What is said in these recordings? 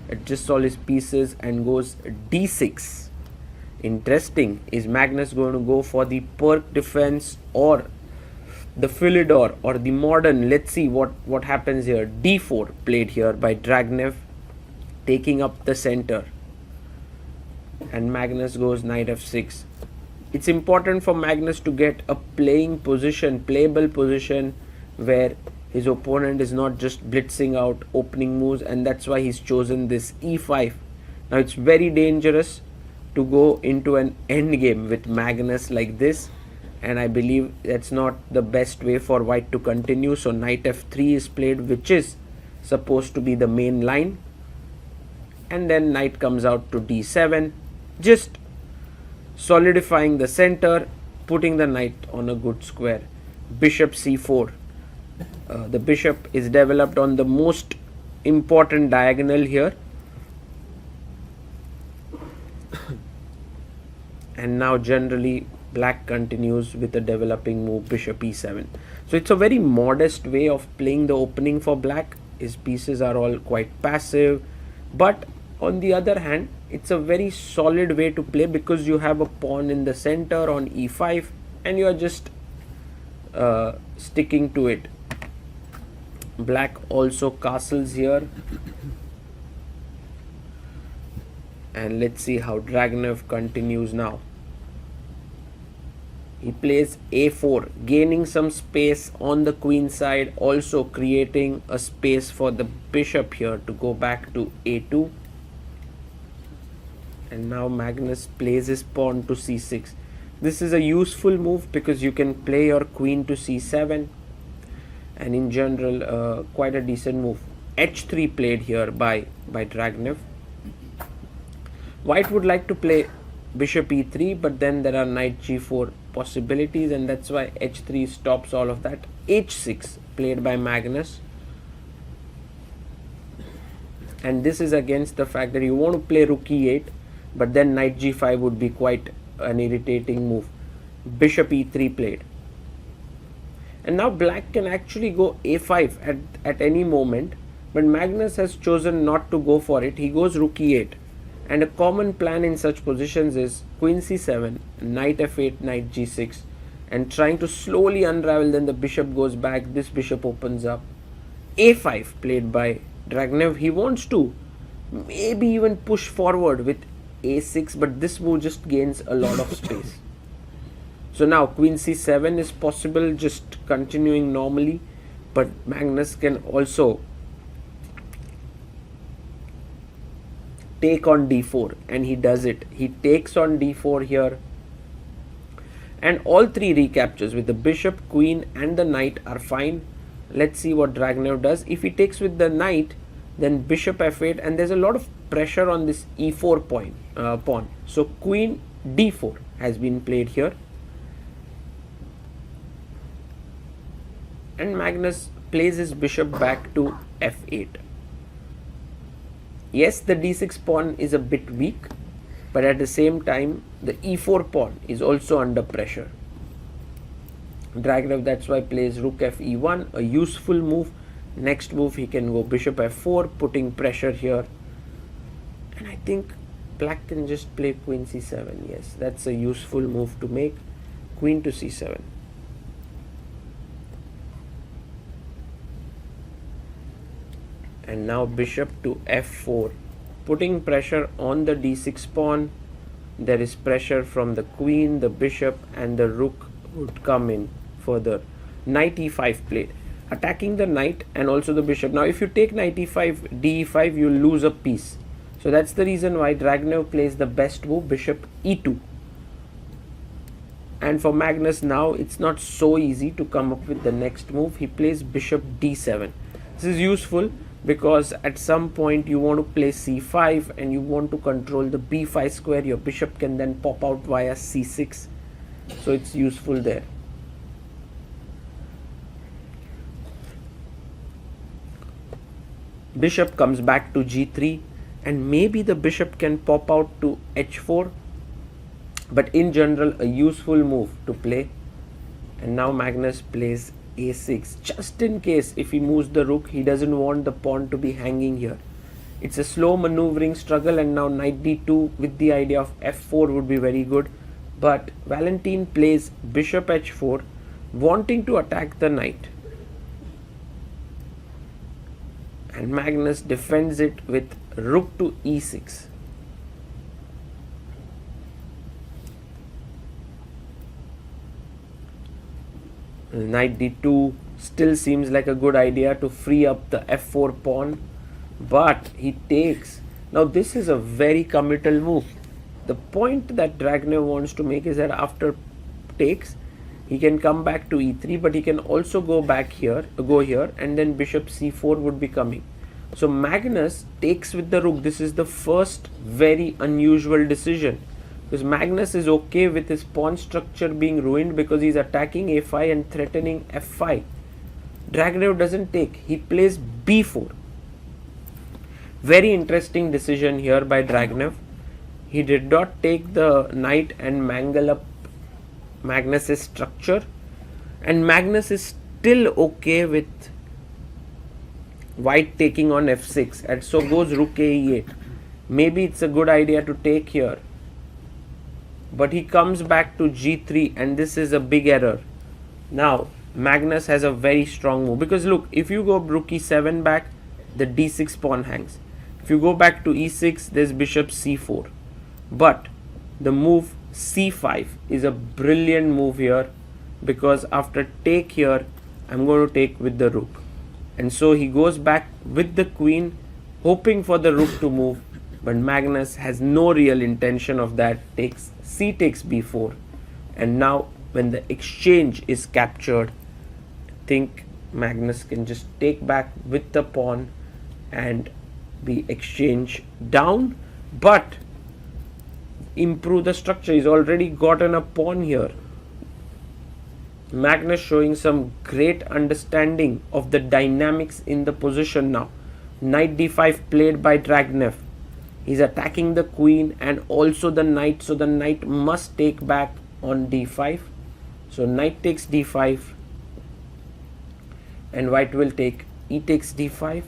adjusts all his pieces and goes d6. Interesting. Is Magnus going to go for the perk defense or the Philidor or the modern? Let's see what happens here. d4 played here by Dragnev, taking up the center, and Magnus goes knight f6. It's important for Magnus to get a playable position where his opponent is not just blitzing out opening moves, and that's why he's chosen this e5. Now it's very dangerous to go into an endgame with Magnus like this, and I believe that's not the best way for white to continue. So knight f3 is played, which is supposed to be the main line, and then knight comes out to d7, just solidifying the center, putting the knight on a good square. Bishop c4. The bishop is developed on the most important diagonal here, and now generally black continues with a developing move, bishop e7. So it's a very modest way of playing the opening for black. His pieces are all quite passive, but on the other hand, it's a very solid way to play because you have a pawn in the center on e5 and you are just sticking to it. Black also castles here, and let's see how Dragnev continues now. He plays a4, gaining some space on the queen side, also creating a space for the bishop here to go back to a2. And now Magnus plays his pawn to c6. This is a useful move because you can play your queen to c7, and in general quite a decent move. h3 played here by Dragnev. White would like to play bishop e3, but then there are knight g4 possibilities, and that's why h3 stops all of that. h6 played by Magnus, and this is against the fact that you want to play rook e8, but then knight g5 would be quite an irritating move. Bishop e3 played, and now black can actually go a5 at any moment, but Magnus has chosen not to go for it. He goes rook e8, and a common plan in such positions is queen c7, knight f8, knight g6, and trying to slowly unravel. Then the bishop goes back, this bishop opens up. a5 played by Dragnev. He wants to maybe even push forward with a6, but this move just gains a lot of space. So now queen c7 is possible, just continuing normally, but Magnus can also take on d4, and he does it. He takes on d4 here, and all three recaptures with the bishop, queen and the knight are fine. Let's see what Dragnev does. If he takes with the knight, then bishop f8, and there's a lot of pressure on this e4 pawn. So queen d4 has been played here, and Magnus plays his bishop back to f8. Yes, the d6 pawn is a bit weak, but at the same time the e4 pawn is also under pressure. Dragnev that's why plays rook f e1, a useful move. Next move he can go bishop f4, putting pressure here, and I think black can just play queen c7. Yes, that's a useful move to make. Queen to c7. And now bishop to f4, putting pressure on the d6 pawn. There is pressure from the queen, the bishop, and the rook would come in further. Knight e5 played, attacking the knight and also the bishop. Now if you take knight e5, d5, you lose a piece. So that's the reason why Dragnev plays the best move, bishop e2. And for Magnus now, it's not so easy to come up with the next move. He plays bishop d7. This is useful because at some point you want to play c5 and you want to control the b5 square. Your bishop can then pop out via c6, so it's useful there. Bishop comes back to g3, and maybe the bishop can pop out to h4, but in general a useful move to play. And now Magnus plays a6, just in case if he moves the rook, he doesn't want the pawn to be hanging here. It's a slow maneuvering struggle, and now knight d2 with the idea of f4 would be very good. But Valentin plays bishop h4, wanting to attack the knight. And Magnus defends it with rook to e6. Knight d2 still seems like a good idea to free up the f4 pawn, but he takes. Now this is a very committal move. The point that Dragnev wants to make is that after takes, he can come back to e3, but he can also go here, and then bishop c4 would be coming. So Magnus takes with the rook. This is the first very unusual decision, because Magnus is okay with his pawn structure being ruined because he's attacking a5 and threatening f5. Dragnev doesn't take. He plays b4. Very interesting decision here by Dragnev. He did not take the knight and mangle up Magnus's structure, and Magnus is still okay with white taking on f6, and so goes rook e8. Maybe it's a good idea to take here, but he comes back to g3, and this is a big error. Now Magnus has a very strong move, because look, if you go rook e7 back, the d6 pawn hangs. If you go back to e6, there's bishop c4. But the move c5 is a brilliant move here, because after take here, I'm going to take with the rook. And so he goes back with the queen, hoping for the rook to move, but Magnus has no real intention of that. C takes b4, and now when the exchange is captured, I think Magnus can just take back with the pawn and be exchanged down, but improve the structure. He's already gotten a pawn here. Magnus showing some great understanding of the dynamics in the position now. Knight d5 played by Dragnev. He's attacking the queen and also the knight, so the knight must take back on d5. So knight takes d5, and white will take e takes d5.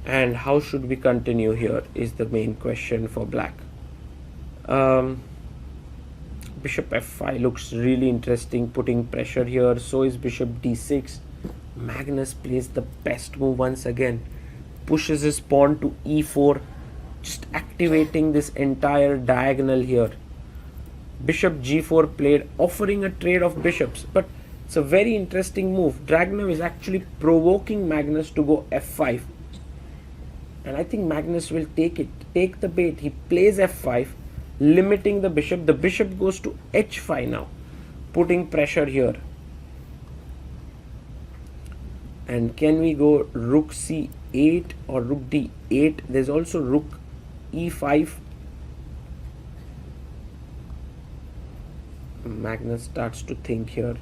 And how should we continue here is the main question for black. Bishop f5 looks really interesting, putting pressure here. So is bishop d6. Magnus plays the best move once again. Pushes his pawn to e4, just activating this entire diagonal here. Bishop g4 played, offering a trade of bishops, but it's a very interesting move. Dragnev is actually provoking Magnus to go f5. And I think Magnus will take the bait. He plays f5, limiting the bishop. The bishop goes to h5 now, putting pressure here. And can we go rook c8 or rook d8? There's also rook e5. Magnus starts to think here.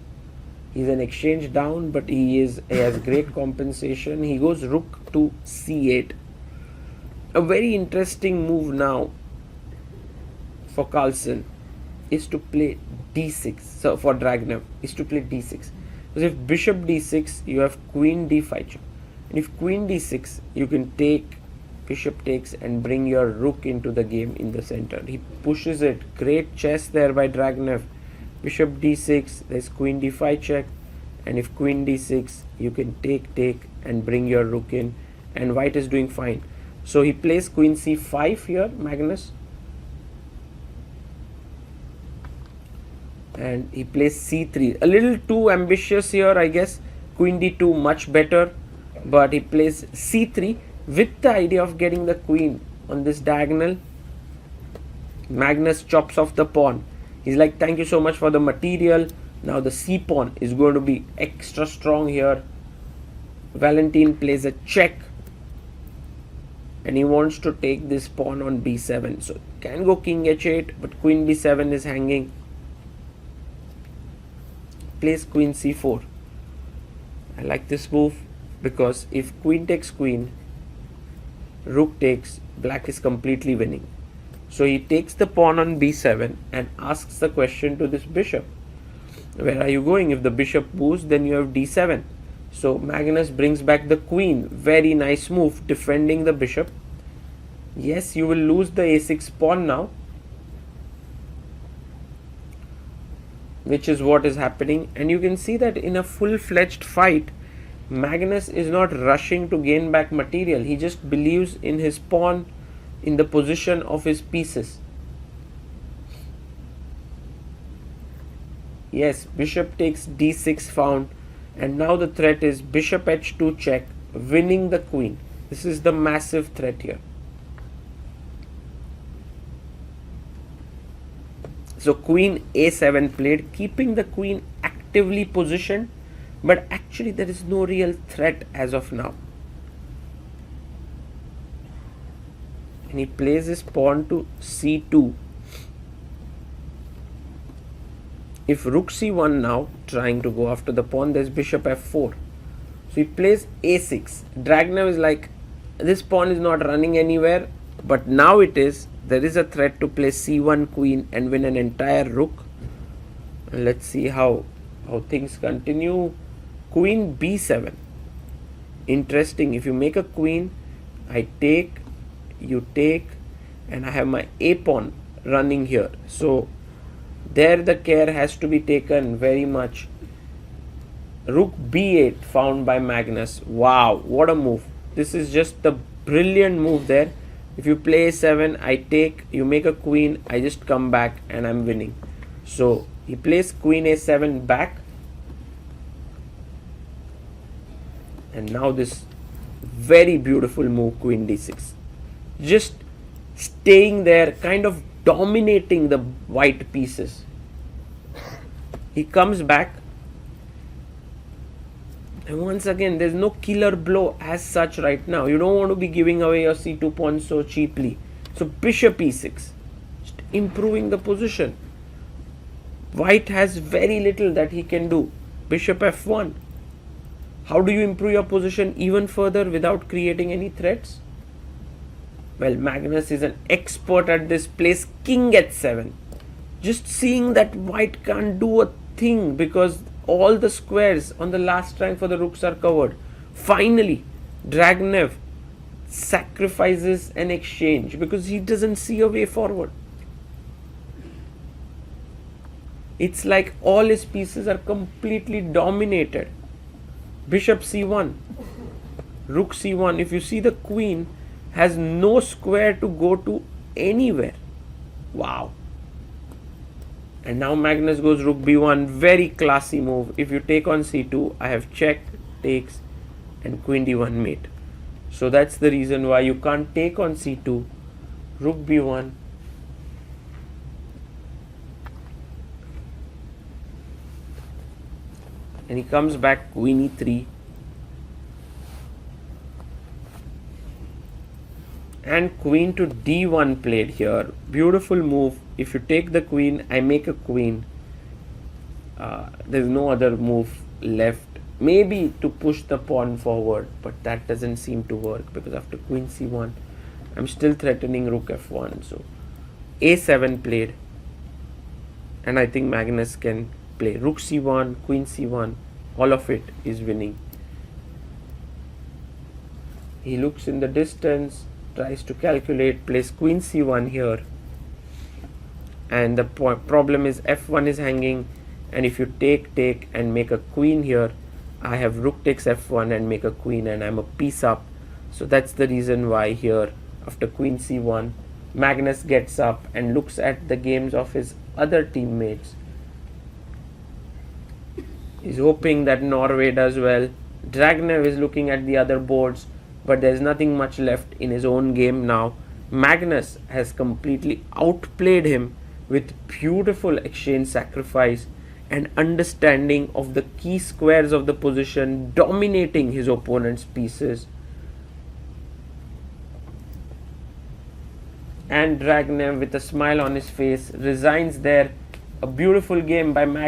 He's an exchange down, but he has great compensation. He goes rook to c8. A very interesting move now for Carlsen is to play d6. So for Dragnev is to play d6. Because if bishop d6, you have queen d5. And if queen d6, you can take, bishop takes, and bring your rook into the game in the center. He pushes it. Great chess there by Dragnev. Bishop d6, there's queen d5 check. And if queen d6, you can take, and bring your rook in. And white is doing fine. So he plays queen c5 here, Magnus. And he plays c3. A little too ambitious here, I guess. Queen d2 much better. But he plays c3 with the idea of getting the queen on this diagonal. Magnus chops off the pawn. He's like, thank you so much for the material. Now the c pawn is going to be extra strong here. Valentin plays a check. And he wants to take this pawn on b7. So can go king h8, but queen b7 is hanging. Plays queen c4. I like this move because if queen takes queen, rook takes, black is completely winning. So he takes the pawn on b7 and asks the question to this bishop. Where are you going? If the bishop moves, then you have d7. So Magnus brings back the queen. Very nice move, defending the bishop. Yes, you will lose the a6 pawn now, which is what is happening. And you can see that in a full-fledged fight, Magnus is not rushing to gain back material. He just believes in his pawn, in the position of his pieces. Yes, bishop takes d6 found, and now the threat is bishop h2 check, winning the queen. This is the massive threat here. So queen a7 played, keeping the queen actively positioned, but actually there is no real threat as of now. And he plays his pawn to c2. If rook c1 now, trying to go after the pawn, there's bishop f4. So he plays a6. Dragnev is like, this pawn is not running anywhere, but now it is. There is a threat to play c1 queen and win an entire rook. And let's see how things continue. Queen b7. Interesting. If you make a queen, I take, you take, and I have my a pawn running here. So there the care has to be taken very much. Rook b8 found by Magnus. Wow, what a move. This is just the brilliant move there. If you play a7, I take, you make a queen, I just come back and I'm winning. So he plays queen a7 back. And now this very beautiful move, queen d6. Just staying there, kind of dominating the white pieces. He comes back, and once again there's no killer blow as such right now. You don't want to be giving away your c2 pawn so cheaply. So bishop e6, just improving the position. White has very little that he can do. Bishop f1. How do you improve your position even further without creating any threats? Well, Magnus is an expert at this. Plays king h7. Just seeing that white can't do a thing because all the squares on the last rank for the rooks are covered. Finally, Dragnev sacrifices an exchange because he doesn't see a way forward. It's like all his pieces are completely dominated. Bishop c1, rook c1. If you see, the queen has no square to go to anywhere. Wow. And now Magnus goes rook b1. Very classy move. If you take on c2, I have check, takes, and queen d1 mate. So that's the reason why you can't take on c2. Rook b1. And he comes back queen e3. And queen to d1 played here. Beautiful move. If you take the queen, I make a queen. There's no other move left. Maybe to push the pawn forward, but that doesn't seem to work because after queen c1, I'm still threatening rook f1. So a7 played. And I think Magnus can play rook c1, queen c1. All of it is winning. He looks in the distance, tries to calculate, plays queen c1 here, and the problem is f1 is hanging, and if you take and make a queen here, I have rook takes f1 and make a queen, and I'm a piece up. So that's the reason why here after queen c1, Magnus gets up and looks at the games of his other teammates. He's hoping that Norway does well. Dragnev is looking at the other boards, but there's nothing much left in his own game now. Magnus has completely outplayed him with beautiful exchange sacrifice and understanding of the key squares of the position, dominating his opponent's pieces. And Dragnev, with a smile on his face, resigns there. A beautiful game by Magnus.